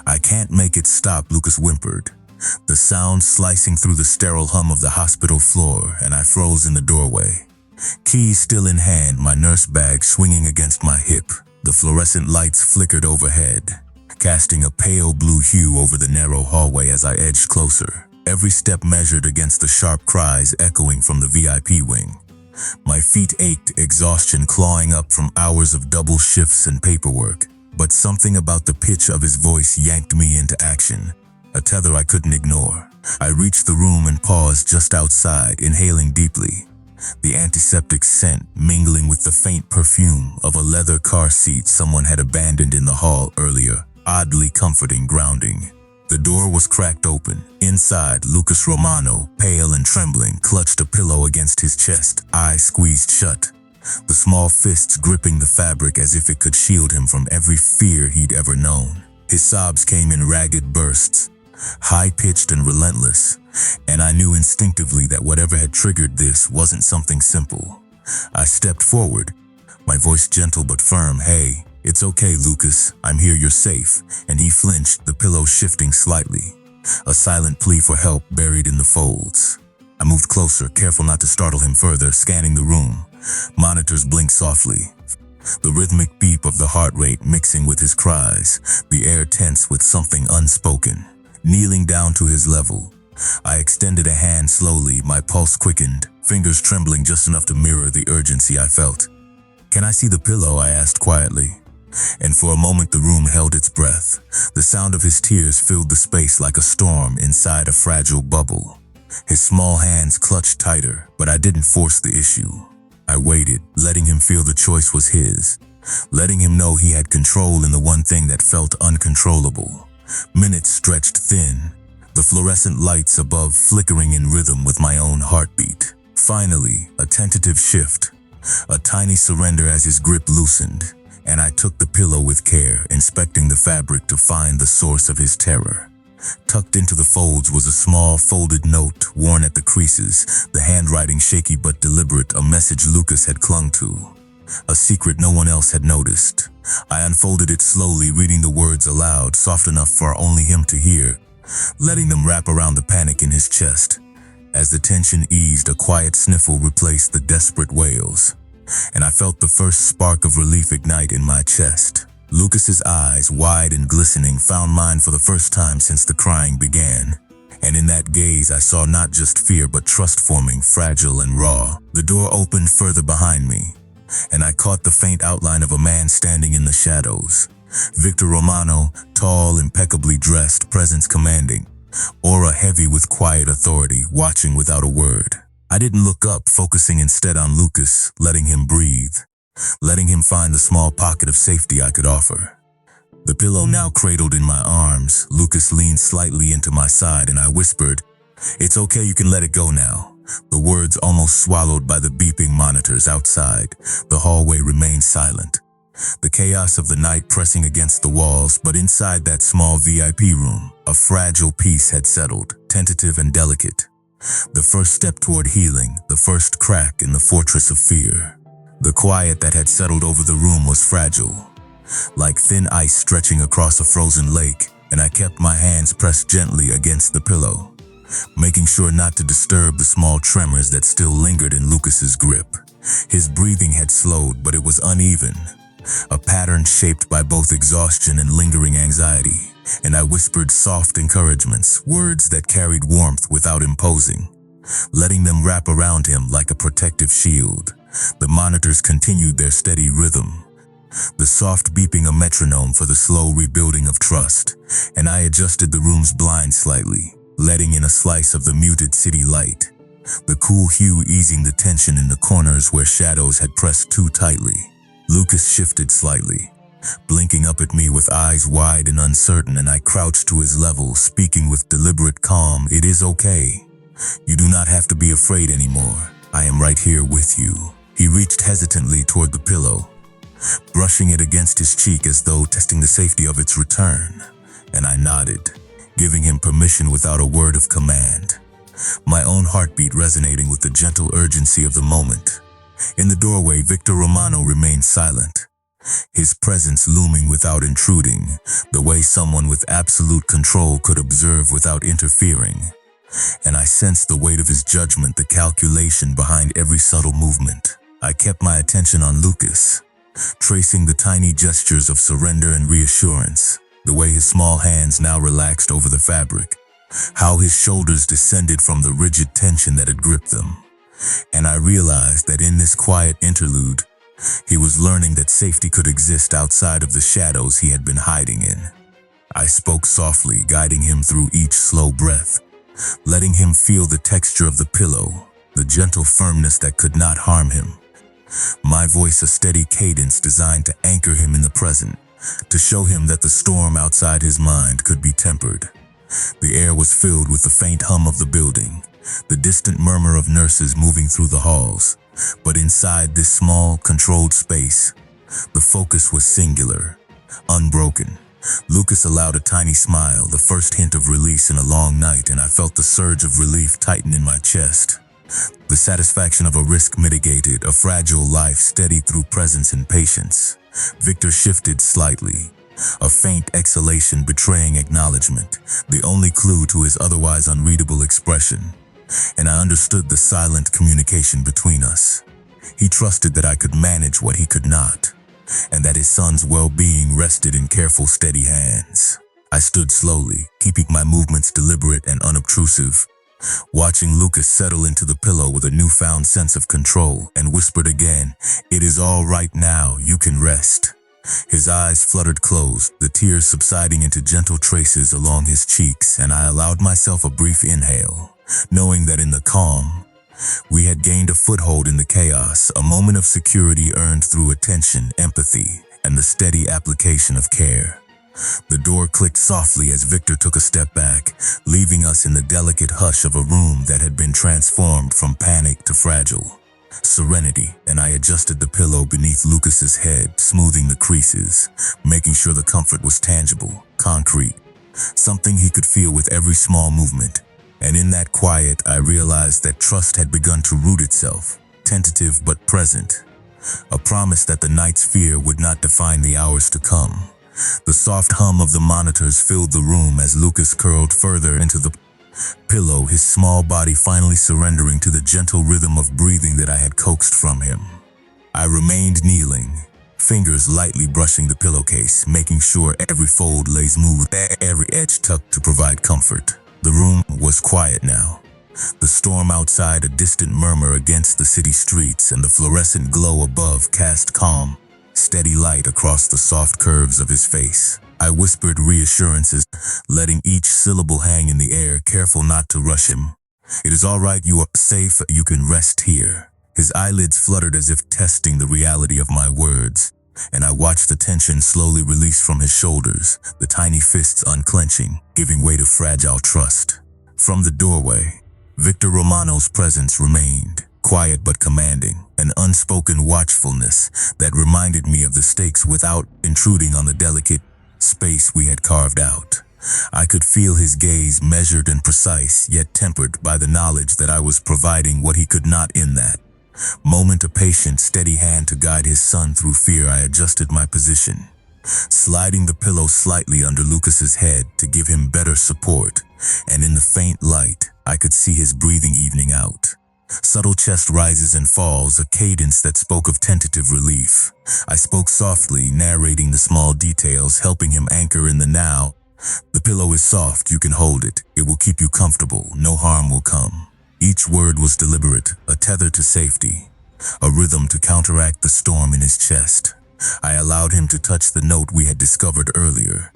"I can't make it stop," Lucas whimpered, the sound slicing through the sterile hum of the hospital floor, and I froze in the doorway. Keys still in hand, my nurse bag swinging against my hip. The fluorescent lights flickered overhead, casting a pale blue hue over the narrow hallway as I edged closer, every step measured against the sharp cries echoing from the VIP wing. My feet ached, exhaustion clawing up from hours of double shifts and paperwork, but something about the pitch of his voice yanked me into action, a tether I couldn't ignore. I reached the room and paused just outside, inhaling deeply, the antiseptic scent mingling with the faint perfume of a leather car seat someone had abandoned in the hall earlier, oddly comforting, grounding. The door was cracked open. Inside, Victor Romano, pale and trembling, clutched a pillow against his chest, eyes squeezed shut, the small fists gripping the fabric as if it could shield him from every fear he'd ever known. His sobs came in ragged bursts, high-pitched and relentless, and I knew instinctively that whatever had triggered this wasn't something simple. I stepped forward, my voice gentle but firm. "Hey, it's okay, Lucas. I'm here, you're safe." And he flinched, the pillow shifting slightly, a silent plea for help buried in the folds. I moved closer, careful not to startle him further, scanning the room. Monitors blinked softly, the rhythmic beep of the heart rate mixing with his cries, the air tense with something unspoken. Kneeling down to his level, I extended a hand slowly, my pulse quickened, fingers trembling just enough to mirror the urgency I felt. "Can I see the pillow?" I asked quietly. And for a moment the room held its breath. The sound of his tears filled the space like a storm inside a fragile bubble. His small hands clutched tighter, but I didn't force the issue. I waited, letting him feel the choice was his, letting him know he had control in the one thing that felt uncontrollable. Minutes stretched thin, the fluorescent lights above flickering in rhythm with my own heartbeat. Finally, a tentative shift, a tiny surrender as his grip loosened, and I took the pillow with care, inspecting the fabric to find the source of his terror. Tucked into the folds was a small folded note, worn at the creases, the handwriting shaky but deliberate, a message Lucas had clung to, a secret no one else had noticed. I unfolded it slowly, reading the words aloud, soft enough for only him to hear, letting them wrap around the panic in his chest. As the tension eased, a quiet sniffle replaced the desperate wails, and I felt the first spark of relief ignite in my chest. Lucas's eyes, wide and glistening, found mine for the first time since the crying began. And in that gaze I saw not just fear but trust forming, fragile and raw. The door opened further behind me, and I caught the faint outline of a man standing in the shadows. Victor Romano, tall, impeccably dressed, presence commanding, aura heavy with quiet authority, watching without a word. I didn't look up, focusing instead on Lucas, letting him breathe, letting him find the small pocket of safety I could offer. The pillow now cradled in my arms, Lucas leaned slightly into my side and I whispered, "It's okay, you can let it go now." The words almost swallowed by the beeping monitors outside. The hallway remained silent, the chaos of the night pressing against the walls, but inside that small VIP room, a fragile peace had settled, tentative and delicate. The first step toward healing, the first crack in the fortress of fear. The quiet that had settled over the room was fragile, like thin ice stretching across a frozen lake, and I kept my hands pressed gently against the pillow, making sure not to disturb the small tremors that still lingered in Lucas's grip. His breathing had slowed, but it was uneven, a pattern shaped by both exhaustion and lingering anxiety, and I whispered soft encouragements, words that carried warmth without imposing, letting them wrap around him like a protective shield. The monitors continued their steady rhythm, the soft beeping a metronome for the slow rebuilding of trust, and I adjusted the room's blinds slightly, letting in a slice of the muted city light, the cool hue easing the tension in the corners where shadows had pressed too tightly. Lucas shifted slightly, blinking up at me with eyes wide and uncertain, and I crouched to his level, speaking with deliberate calm. "It is okay. You do not have to be afraid anymore. I am right here with you." He reached hesitantly toward the pillow, brushing it against his cheek as though testing the safety of its return, and I nodded, giving him permission without a word of command, my own heartbeat resonating with the gentle urgency of the moment. In the doorway, Victor Romano remained silent, his presence looming without intruding, the way someone with absolute control could observe without interfering. And I sensed the weight of his judgment, the calculation behind every subtle movement. I kept my attention on Lucas, tracing the tiny gestures of surrender and reassurance, the way his small hands now relaxed over the fabric, how his shoulders descended from the rigid tension that had gripped them. And I realized that in this quiet interlude, he was learning that safety could exist outside of the shadows he had been hiding in. I spoke softly, guiding him through each slow breath, letting him feel the texture of the pillow, the gentle firmness that could not harm him. My voice a steady cadence designed to anchor him in the present, to show him that the storm outside his mind could be tempered. The air was filled with the faint hum of the building, the distant murmur of nurses moving through the halls. But inside this small, controlled space, the focus was singular, unbroken. Lucas allowed a tiny smile, the first hint of release in a long night, and I felt the surge of relief tighten in my chest. The satisfaction of a risk mitigated, a fragile life steadied through presence and patience. Victor shifted slightly, a faint exhalation betraying acknowledgement, the only clue to his otherwise unreadable expression. And I understood the silent communication between us. He trusted that I could manage what he could not, and that his son's well-being rested in careful, steady hands. I stood slowly, keeping my movements deliberate and unobtrusive, watching Lucas settle into the pillow with a newfound sense of control, and whispered again, "It is all right now, you can rest." His eyes fluttered closed, the tears subsiding into gentle traces along his cheeks, and I allowed myself a brief inhale, knowing that in the calm, we had gained a foothold in the chaos, a moment of security earned through attention, empathy, and the steady application of care. The door clicked softly as Victor took a step back, leaving us in the delicate hush of a room that had been transformed from panic to fragile serenity, and I adjusted the pillow beneath Lucas's head, smoothing the creases, making sure the comfort was tangible, concrete, something he could feel with every small movement. And in that quiet, I realized that trust had begun to root itself, tentative but present, a promise that the night's fear would not define the hours to come. The soft hum of the monitors filled the room as Lucas curled further into the pillow, his small body finally surrendering to the gentle rhythm of breathing that I had coaxed from him. I remained kneeling, fingers lightly brushing the pillowcase, making sure every fold lay smooth, every edge tucked to provide comfort. The room was quiet now, the storm outside a distant murmur against the city streets, and the fluorescent glow above cast calm, steady light across the soft curves of his face. I whispered reassurances, letting each syllable hang in the air, careful not to rush him. "It is all right, you are safe, you can rest here." His eyelids fluttered as if testing the reality of my words, and I watched the tension slowly release from his shoulders, the tiny fists unclenching, giving way to fragile trust. From the doorway, Victor Romano's presence remained, quiet but commanding, an unspoken watchfulness that reminded me of the stakes without intruding on the delicate space we had carved out. I could feel his gaze, measured and precise, yet tempered by the knowledge that I was providing what he could not in that moment. A patient, steady hand to guide his son through fear. I adjusted my position, sliding the pillow slightly under Lucas's head to give him better support, and in the faint light, I could see his breathing evening out. Subtle chest rises and falls, a cadence that spoke of tentative relief. I spoke softly, narrating the small details, helping him anchor in the now. "The pillow is soft, you can hold it. It will keep you comfortable, no harm will come." Each word was deliberate, a tether to safety, a rhythm to counteract the storm in his chest. I allowed him to touch the note we had discovered earlier,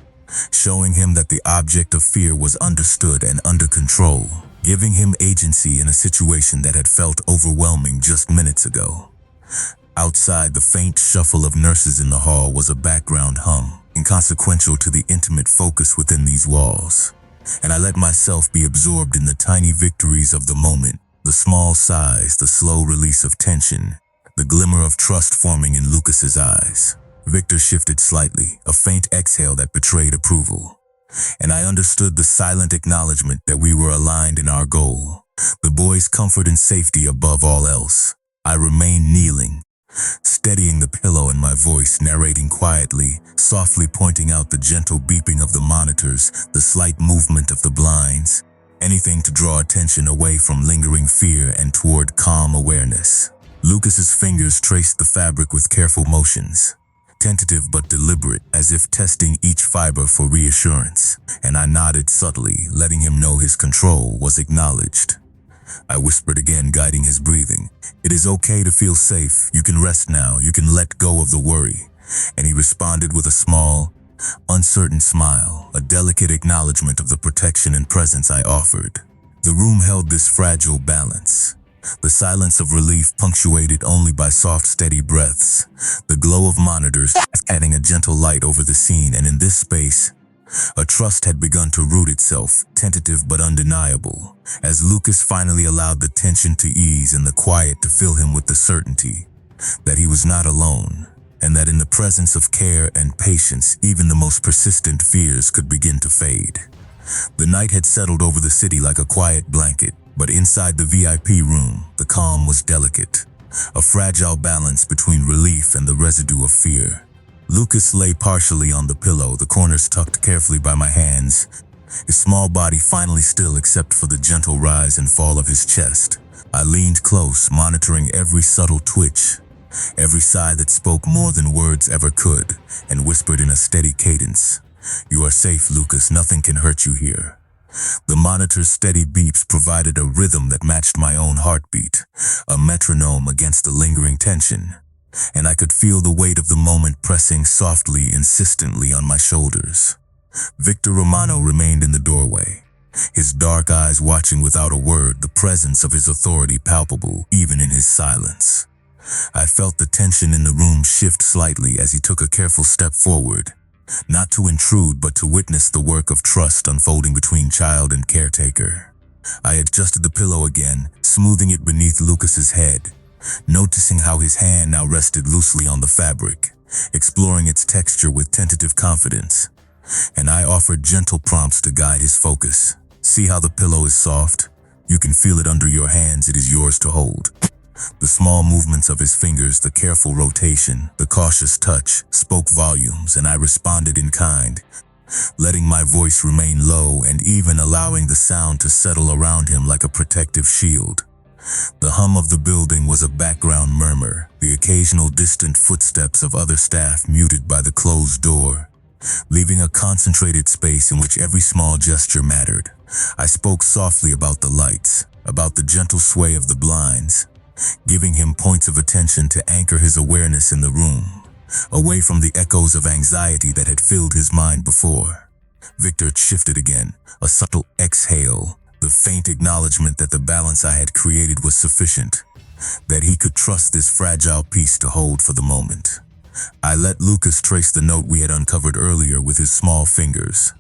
showing him that the object of fear was understood and under control, giving him agency in a situation that had felt overwhelming just minutes ago. Outside, the faint shuffle of nurses in the hall was a background hum, inconsequential to the intimate focus within these walls. And I let myself be absorbed in the tiny victories of the moment, the small sighs, the slow release of tension, the glimmer of trust forming in Lucas's eyes. Victor shifted slightly, a faint exhale that betrayed approval. And I understood the silent acknowledgement that we were aligned in our goal, the boy's comfort and safety above all else. I remained kneeling, steadying the pillow and my voice narrating quietly, softly pointing out the gentle beeping of the monitors, the slight movement of the blinds, anything to draw attention away from lingering fear and toward calm awareness. Lucas's fingers traced the fabric with careful motions, tentative but deliberate, as if testing each fiber for reassurance, and I nodded subtly, letting him know his control was acknowledged. I whispered again, guiding his breathing. "It is okay to feel safe. You can rest now. You can let go of the worry." And he responded with a small, uncertain smile, a delicate acknowledgement of the protection and presence I offered. The room held this fragile balance. The silence of relief punctuated only by soft, steady breaths. The glow of monitors adding a gentle light over the scene, and in this space, a trust had begun to root itself, tentative but undeniable, as Lucas finally allowed the tension to ease and the quiet to fill him with the certainty that he was not alone, and that in the presence of care and patience, even the most persistent fears could begin to fade. The night had settled over the city like a quiet blanket, but inside the VIP room, the calm was delicate, a fragile balance between relief and the residue of fear. Lucas lay partially on the pillow, the corners tucked carefully by my hands, his small body finally still except for the gentle rise and fall of his chest. I leaned close, monitoring every subtle twitch, every sigh that spoke more than words ever could, and whispered in a steady cadence, "You are safe, Lucas. Nothing can hurt you here." The monitor's steady beeps provided a rhythm that matched my own heartbeat, a metronome against the lingering tension, and I could feel the weight of the moment pressing softly, insistently on my shoulders. Victor Romano remained in the doorway, his dark eyes watching without a word, the presence of his authority palpable even in his silence. I felt the tension in the room shift slightly as he took a careful step forward, not to intrude but to witness the work of trust unfolding between child and caretaker. I adjusted the pillow again, smoothing it beneath Lucas's head, noticing how his hand now rested loosely on the fabric, exploring its texture with tentative confidence, and I offered gentle prompts to guide his focus. "See how the pillow is soft? You can feel it under your hands. It is yours to hold." The small movements of his fingers, the careful rotation, the cautious touch, spoke volumes, and I responded in kind, letting my voice remain low and even allowing the sound to settle around him like a protective shield. The hum of the building was a background murmur, the occasional distant footsteps of other staff muted by the closed door, leaving a concentrated space in which every small gesture mattered. I spoke softly about the lights, about the gentle sway of the blinds, giving him points of attention to anchor his awareness in the room, away from the echoes of anxiety that had filled his mind before. Victor shifted again, a subtle exhale, the faint acknowledgement that the balance I had created was sufficient, that he could trust this fragile piece to hold for the moment. I let Lucas trace the note we had uncovered earlier with his small fingers,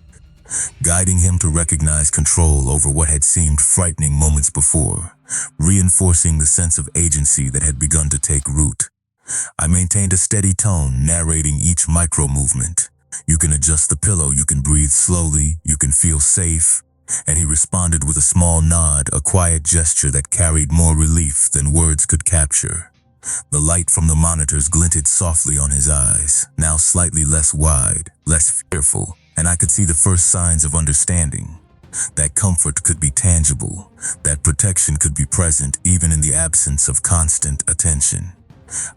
guiding him to recognize control over what had seemed frightening moments before, reinforcing the sense of agency that had begun to take root. I maintained a steady tone, narrating each micro-movement. "You can adjust the pillow, you can breathe slowly, you can feel safe," and he responded with a small nod, a quiet gesture that carried more relief than words could capture. The light from the monitors glinted softly on his eyes, now slightly less wide, less fearful, and I could see the first signs of understanding. That comfort could be tangible, that protection could be present even in the absence of constant attention.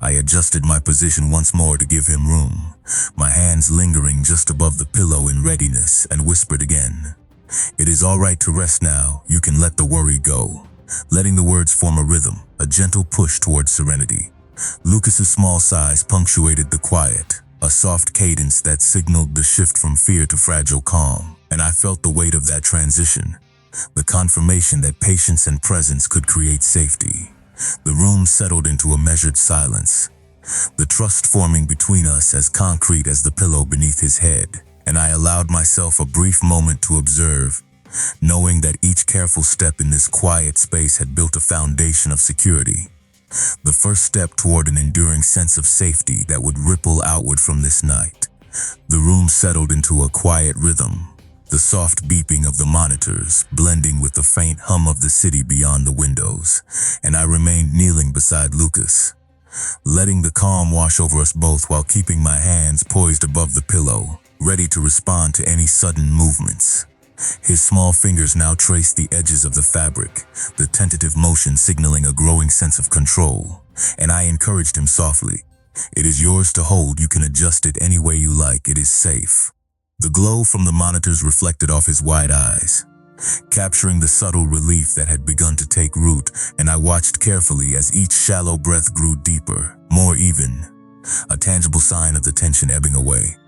I adjusted my position once more to give him room, my hands lingering just above the pillow in readiness, and whispered again, "It is all right to rest now. You can let the worry go," letting the words form a rhythm, a gentle push towards serenity. Lucas's small sighs punctuated the quiet, a soft cadence that signaled the shift from fear to fragile calm, and I felt the weight of that transition, the confirmation that patience and presence could create safety. The room settled into a measured silence, the trust forming between us as concrete as the pillow beneath his head, and I allowed myself a brief moment to observe, knowing that each careful step in this quiet space had built a foundation of security, the first step toward an enduring sense of safety that would ripple outward from this night. The room settled into a quiet rhythm, the soft beeping of the monitors blending with the faint hum of the city beyond the windows, and I remained kneeling beside Lucas, letting the calm wash over us both while keeping my hands poised above the pillow, ready to respond to any sudden movements. His small fingers now traced the edges of the fabric, the tentative motion signaling a growing sense of control, and I encouraged him softly. "It is yours to hold, you can adjust it any way you like, it is safe." The glow from the monitors reflected off his wide eyes, capturing the subtle relief that had begun to take root, and I watched carefully as each shallow breath grew deeper, more even, a tangible sign of the tension ebbing away.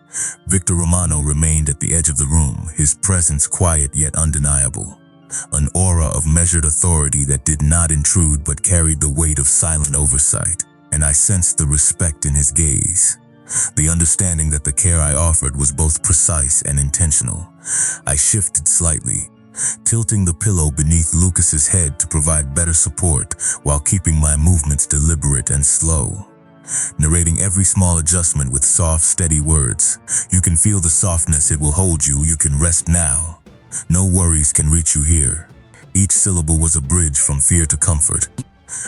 Victor Romano remained at the edge of the room, his presence quiet yet undeniable, an aura of measured authority that did not intrude but carried the weight of silent oversight, and I sensed the respect in his gaze, the understanding that the care I offered was both precise and intentional. I shifted slightly, tilting the pillow beneath Lucas's head to provide better support while keeping my movements deliberate and slow, narrating every small adjustment with soft, steady words. "You can feel the softness, it will hold you, you can rest now. No worries can reach you here." Each syllable was a bridge from fear to comfort,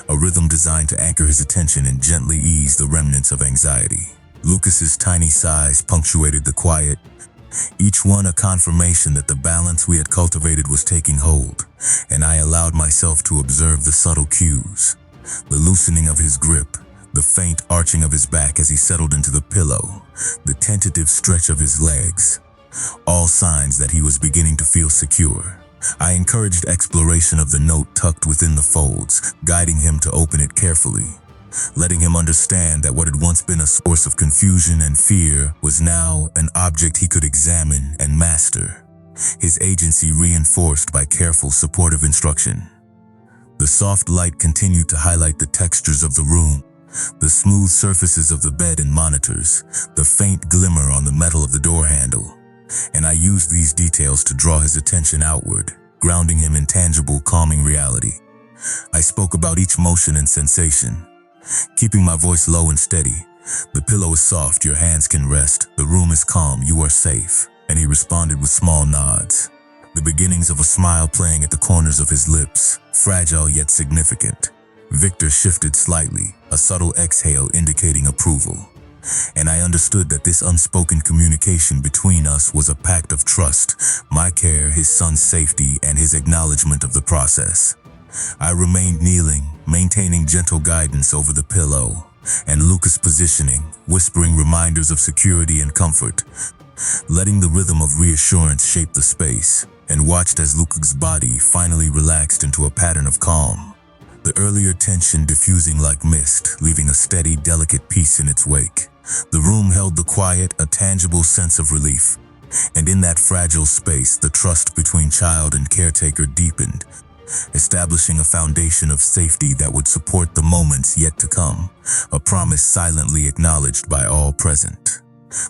a rhythm designed to anchor his attention and gently ease the remnants of anxiety. Lucas's tiny sighs punctuated the quiet, each one a confirmation that the balance we had cultivated was taking hold, and I allowed myself to observe the subtle cues, the loosening of his grip, the faint arching of his back as he settled into the pillow, the tentative stretch of his legs, all signs that he was beginning to feel secure. I encouraged exploration of the note tucked within the folds, guiding him to open it carefully, letting him understand that what had once been a source of confusion and fear was now an object he could examine and master, his agency reinforced by careful, supportive instruction. The soft light continued to highlight the textures of the room, the smooth surfaces of the bed and monitors, the faint glimmer on the metal of the door handle, and I used these details to draw his attention outward, grounding him in tangible, calming reality. I spoke about each motion and sensation, keeping my voice low and steady. "The pillow is soft, your hands can rest. The room is calm, you are safe." And he responded with small nods, the beginnings of a smile playing at the corners of his lips, fragile yet significant. Victor shifted slightly, a subtle exhale indicating approval, and I understood that this unspoken communication between us was a pact of trust, my care, his son's safety, and his acknowledgement of the process. I remained kneeling, maintaining gentle guidance over the pillow, and Lucas positioning, whispering reminders of security and comfort, letting the rhythm of reassurance shape the space, and watched as Lucas's body finally relaxed into a pattern of calm, the earlier tension diffusing like mist, leaving a steady, delicate peace in its wake. The room held the quiet, a tangible sense of relief, and in that fragile space, the trust between child and caretaker deepened, establishing a foundation of safety that would support the moments yet to come, a promise silently acknowledged by all present.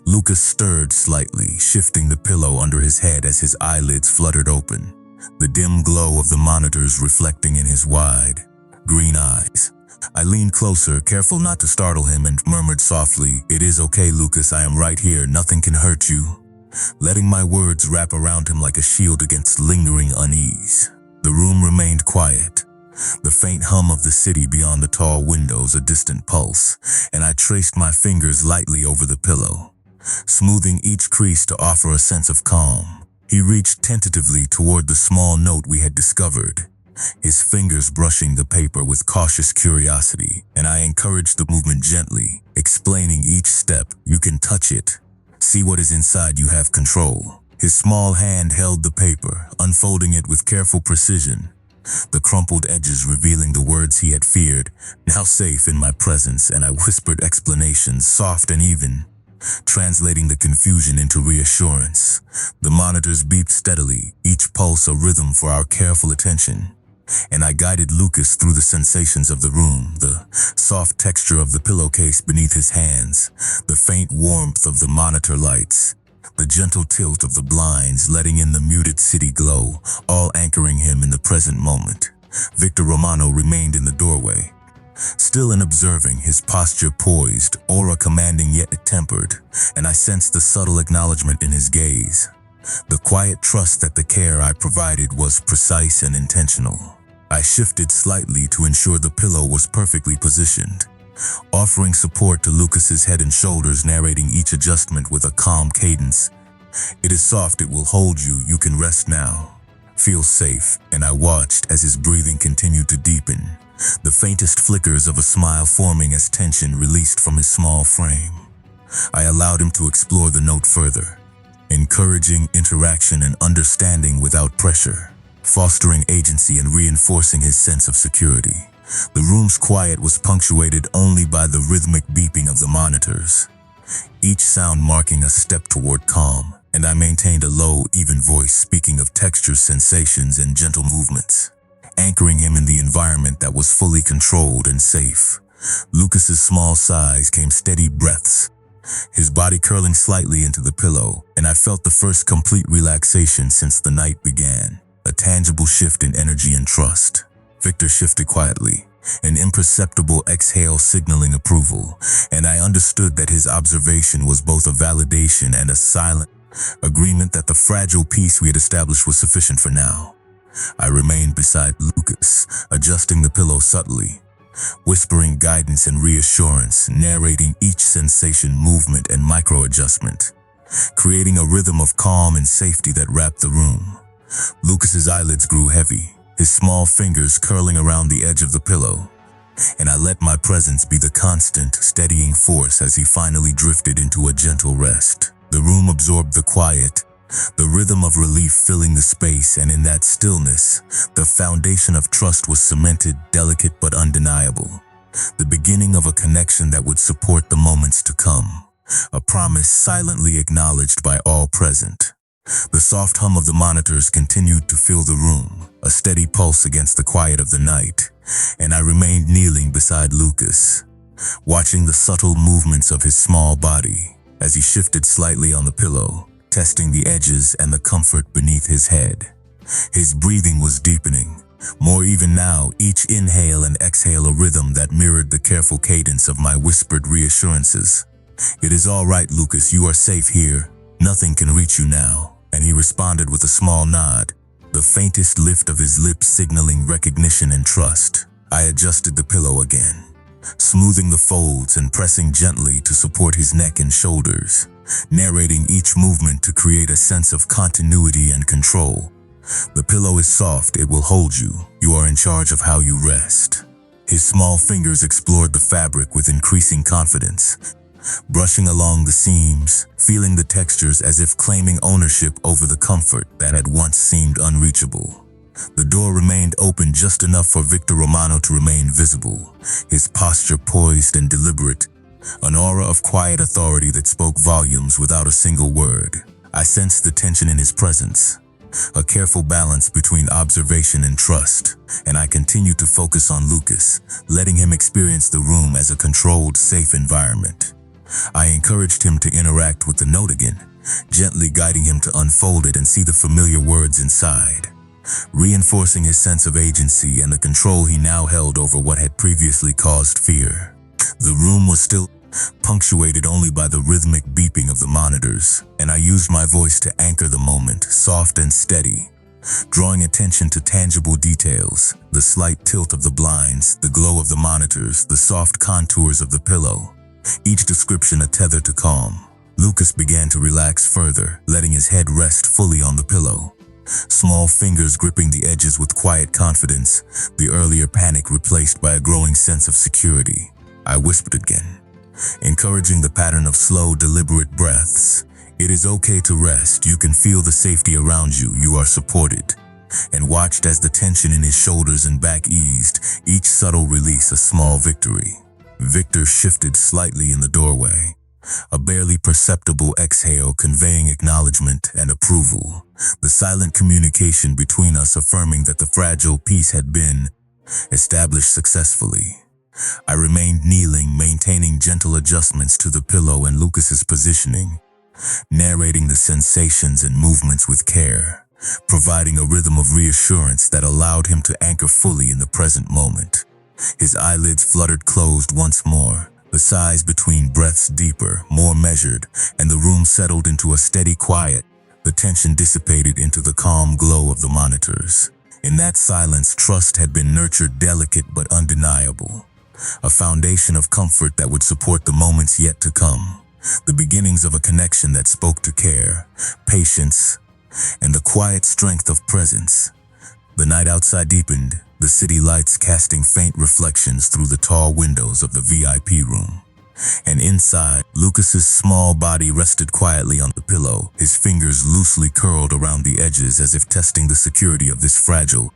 Lucas stirred slightly, shifting the pillow under his head as his eyelids fluttered open, the dim glow of the monitors reflecting in his wide, green eyes. I leaned closer, careful not to startle him, and murmured softly, "It is okay, Lucas, I am right here, nothing can hurt you," letting my words wrap around him like a shield against lingering unease. The room remained quiet, the faint hum of the city beyond the tall windows a distant pulse, and I traced my fingers lightly over the pillow, smoothing each crease to offer a sense of calm. He reached tentatively toward the small note we had discovered, his fingers brushing the paper with cautious curiosity, and I encouraged the movement gently, explaining each step. "You can touch it. See what is inside, you have control." His small hand held the paper, unfolding it with careful precision, the crumpled edges revealing the words he had feared, "Now safe in my presence," and I whispered explanations, soft and even, translating the confusion into reassurance. The monitors beeped steadily, each pulse a rhythm for our careful attention, and I guided Lucas through the sensations of the room, the soft texture of the pillowcase beneath his hands, the faint warmth of the monitor lights, the gentle tilt of the blinds letting in the muted city glow, all anchoring him in the present moment. Victor Romano remained in the doorway, still and observing, his posture poised, aura commanding yet tempered, and I sensed the subtle acknowledgement in his gaze, the quiet trust that the care I provided was precise and intentional. I shifted slightly to ensure the pillow was perfectly positioned, offering support to Lucas's head and shoulders, narrating each adjustment with a calm cadence. It is soft, it will hold you, you can rest now. Feel safe, and I watched as his breathing continued to deepen, the faintest flickers of a smile forming as tension released from his small frame. I allowed him to explore the note further, encouraging interaction and understanding without pressure, fostering agency and reinforcing his sense of security. The room's quiet was punctuated only by the rhythmic beeping of the monitors, each sound marking a step toward calm, and I maintained a low, even voice speaking of textures, sensations, and gentle movements, anchoring him in the environment that was fully controlled and safe. Lucas's small sighs came steady breaths, his body curling slightly into the pillow, and I felt the first complete relaxation since the night began, a tangible shift in energy and trust. Victor shifted quietly, an imperceptible exhale signaling approval, and I understood that his observation was both a validation and a silent agreement that the fragile peace we had established was sufficient for now. I remained beside Lucas, adjusting the pillow subtly, whispering guidance and reassurance, narrating each sensation, movement, and micro-adjustment, creating a rhythm of calm and safety that wrapped the room. Lucas's eyelids grew heavy, his small fingers curling around the edge of the pillow, and I let my presence be the constant, steadying force as he finally drifted into a gentle rest. The room absorbed the quiet, the rhythm of relief filling the space, and in that stillness, the foundation of trust was cemented, delicate but undeniable. The beginning of a connection that would support the moments to come, a promise silently acknowledged by all present. The soft hum of the monitors continued to fill the room, a steady pulse against the quiet of the night, and I remained kneeling beside Lucas, watching the subtle movements of his small body as he shifted slightly on the pillow, testing the edges and the comfort beneath his head. His breathing was deepening, more even now, each inhale and exhale a rhythm that mirrored the careful cadence of my whispered reassurances. "It is all right, Lucas, you are safe here. Nothing can reach you now." And he responded with a small nod, the faintest lift of his lips signaling recognition and trust. I adjusted the pillow again, smoothing the folds and pressing gently to support his neck and shoulders, narrating each movement to create a sense of continuity and control. "The pillow is soft, it will hold you. You are in charge of how you rest." His small fingers explored the fabric with increasing confidence, brushing along the seams, feeling the textures as if claiming ownership over the comfort that had once seemed unreachable. The door remained open just enough for Victor Romano to remain visible, his posture poised and deliberate, an aura of quiet authority that spoke volumes without a single word. I sensed the tension in his presence, a careful balance between observation and trust, and I continued to focus on Lucas, letting him experience the room as a controlled, safe environment. I encouraged him to interact with the note again, gently guiding him to unfold it and see the familiar words inside, reinforcing his sense of agency and the control he now held over what had previously caused fear. The room was still punctuated only by the rhythmic beeping of the monitors, and I used my voice to anchor the moment, soft and steady, drawing attention to tangible details, the slight tilt of the blinds, the glow of the monitors, the soft contours of the pillow, each description a tether to calm. Lucas began to relax further, letting his head rest fully on the pillow, small fingers gripping the edges with quiet confidence, the earlier panic replaced by a growing sense of security. I whispered again, encouraging the pattern of slow, deliberate breaths. "It is okay to rest. You can feel the safety around you. You are supported." And watched as the tension in his shoulders and back eased, each subtle release a small victory. Victor shifted slightly in the doorway, a barely perceptible exhale conveying acknowledgement and approval, the silent communication between us affirming that the fragile peace had been established successfully. I remained kneeling, maintaining gentle adjustments to the pillow and Lucas's positioning, narrating the sensations and movements with care, providing a rhythm of reassurance that allowed him to anchor fully in the present moment. His eyelids fluttered closed once more, the sighs between breaths deeper, more measured, and the room settled into a steady quiet. The tension dissipated into the calm glow of the monitors. In that silence, trust had been nurtured, delicate but undeniable. a foundation of comfort that would support the moments yet to come, the beginnings of a connection that spoke to care, patience, and the quiet strength of presence. The night outside deepened, the city lights casting faint reflections through the tall windows of the VIP room. And inside, Lucas's small body rested quietly on the pillow, his fingers loosely curled around the edges as if testing the security of this fragile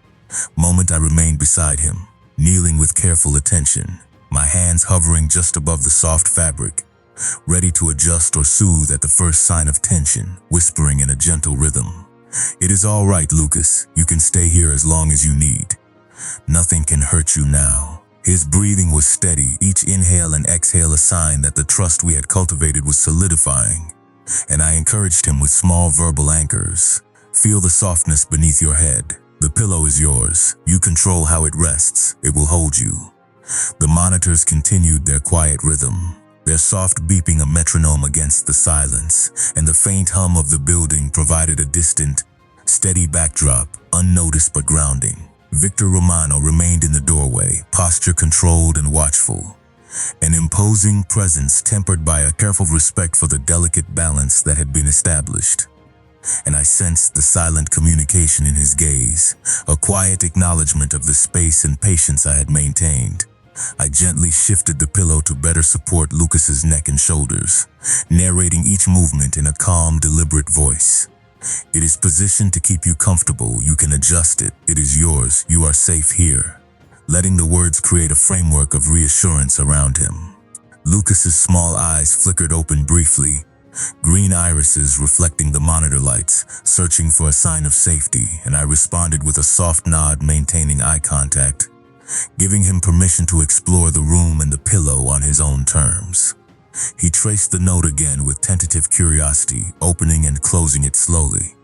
moment. I remained beside him, kneeling with careful attention, my hands hovering just above the soft fabric, ready to adjust or soothe at the first sign of tension, whispering in a gentle rhythm. "It is all right, Lucas. You can stay here as long as you need. Nothing can hurt you now." His breathing was steady, each inhale and exhale a sign that the trust we had cultivated was solidifying, and I encouraged him with small verbal anchors. "Feel the softness beneath your head. The pillow is yours. You control how it rests. It will hold you." The monitors continued their quiet rhythm, their soft beeping a metronome against the silence, and the faint hum of the building provided a distant, steady backdrop, unnoticed but grounding. Victor Romano remained in the doorway, posture controlled and watchful, an imposing presence tempered by a careful respect for the delicate balance that had been established. And I sensed the silent communication in his gaze, a quiet acknowledgement of the space and patience I had maintained. I gently shifted the pillow to better support Lucas's neck and shoulders, narrating each movement in a calm, deliberate voice. "It is positioned to keep you comfortable. You can adjust it. It is yours. You are safe here." Letting the words create a framework of reassurance around him. Lucas's small eyes flickered open briefly, green irises reflecting the monitor lights, searching for a sign of safety, and I responded with a soft nod, maintaining eye contact, giving him permission to explore the room and the pillow on his own terms. He traced the note again with tentative curiosity, opening and closing it slowly,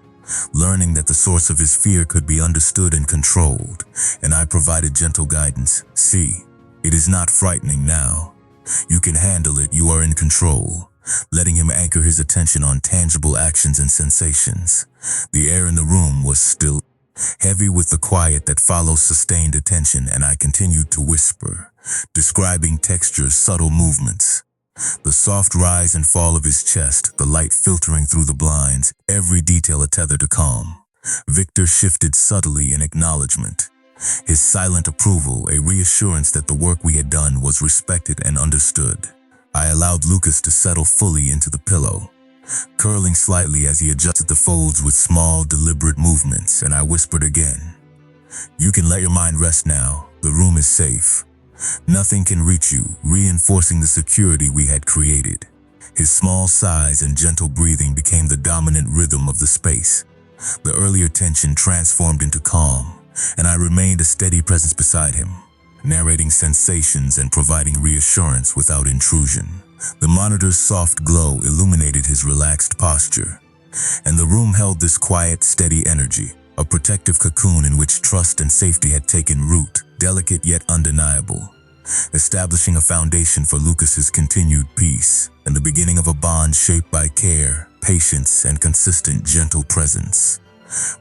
learning that the source of his fear could be understood and controlled, and I provided gentle guidance. "See, it is not frightening now. You can handle it. You are in control." Letting him anchor his attention on tangible actions and sensations. The air in the room was still, heavy with the quiet that follows sustained attention, and I continued to whisper, describing textures, subtle movements. The soft rise and fall of his chest, the light filtering through the blinds, every detail a tether to calm. Victor shifted subtly in acknowledgement, his silent approval a reassurance that the work we had done was respected and understood. I allowed Lucas to settle fully into the pillow, curling slightly as he adjusted the folds with small, deliberate movements, and I whispered again, "You can let your mind rest now. The room is safe. Nothing can reach you," reinforcing the security we had created. His small size and gentle breathing became the dominant rhythm of the space. The earlier tension transformed into calm, and I remained a steady presence beside him, narrating sensations and providing reassurance without intrusion. The monitor's soft glow illuminated his relaxed posture, and the room held this quiet, steady energy, a protective cocoon in which trust and safety had taken root, delicate yet undeniable, establishing a foundation for Lucas's continued peace and the beginning of a bond shaped by care, patience, and consistent gentle presence.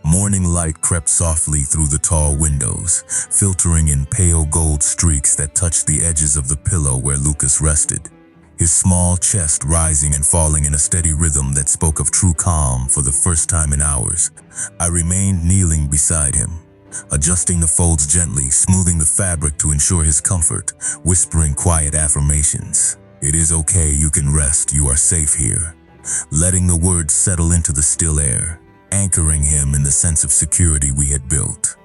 Morning light crept softly through the tall windows, filtering in pale gold streaks that touched the edges of the pillow where Lucas rested, his small chest rising and falling in a steady rhythm that spoke of true calm for the first time in hours. I remained kneeling beside him, adjusting the folds gently, smoothing the fabric to ensure his comfort, whispering quiet affirmations. "It is okay, you can rest, you are safe here." Letting the words settle into the still air, anchoring him in the sense of security we had built.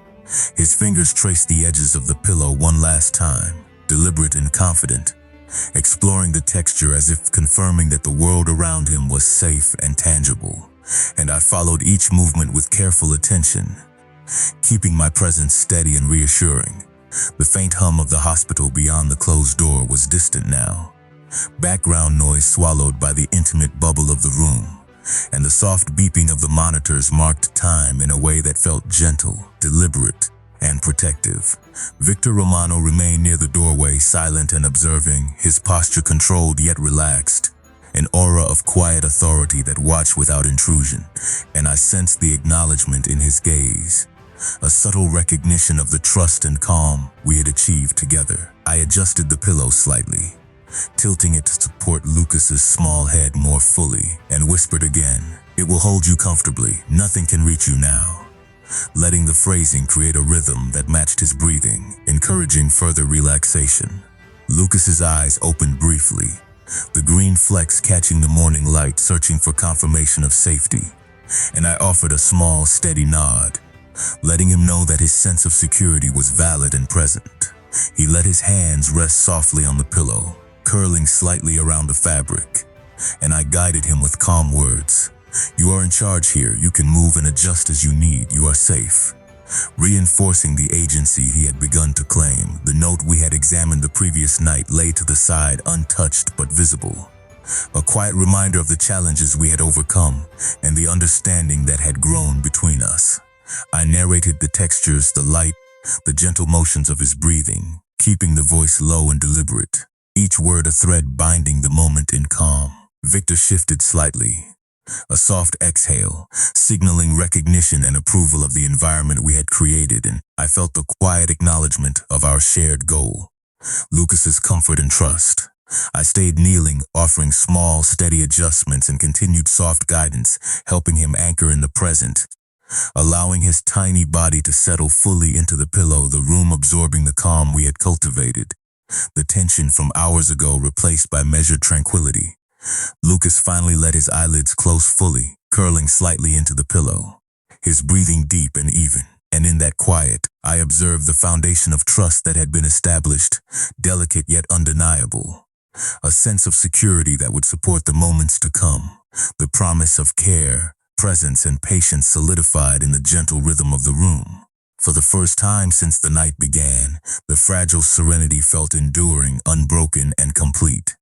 His fingers traced the edges of the pillow one last time, deliberate and confident, exploring the texture as if confirming that the world around him was safe and tangible. And I followed each movement with careful attention, keeping my presence steady and reassuring. The faint hum of the hospital beyond the closed door was distant now, background noise swallowed by the intimate bubble of the room, and the soft beeping of the monitors marked time in a way that felt gentle, deliberate, and protective. Victor Romano remained near the doorway, silent and observing, his posture controlled yet relaxed, an aura of quiet authority that watched without intrusion, and I sensed the acknowledgement in his gaze. a subtle recognition of the trust and calm we had achieved together. I adjusted the pillow slightly, tilting it to support Lucas's small head more fully, and whispered again, "It will hold you comfortably. Nothing can reach you now," letting the phrasing create a rhythm that matched his breathing, encouraging further relaxation. Lucas's eyes opened briefly, the green flecks catching the morning light, searching for confirmation of safety, and I offered a small, steady nod, letting him know that his sense of security was valid and present. He let his hands rest softly on the pillow, curling slightly around the fabric, and I guided him with calm words. "You are in charge here. You can move and adjust as you need. You are safe." Reinforcing the agency he had begun to claim, the note we had examined the previous night lay to the side, untouched but visible. A quiet reminder of the challenges we had overcome and the understanding that had grown between us. I narrated the textures, the light, the gentle motions of his breathing, keeping the voice low and deliberate, each word a thread binding the moment in calm. Victor shifted slightly, a soft exhale, signaling recognition and approval of the environment we had created, and I felt the quiet acknowledgement of our shared goal, Lucas's comfort and trust. I stayed kneeling, offering small, steady adjustments and continued soft guidance, helping him anchor in the present, allowing his tiny body to settle fully into the pillow, the room absorbing the calm we had cultivated, the tension from hours ago replaced by measured tranquility. Lucas finally let his eyelids close fully, curling slightly into the pillow, his breathing deep and even. And in that quiet, I observed the foundation of trust that had been established, delicate yet undeniable. A sense of security that would support the moments to come, the promise of care, presence, and patience solidified in the gentle rhythm of the room. For the first time since the night began, the fragile serenity felt enduring, unbroken, and complete.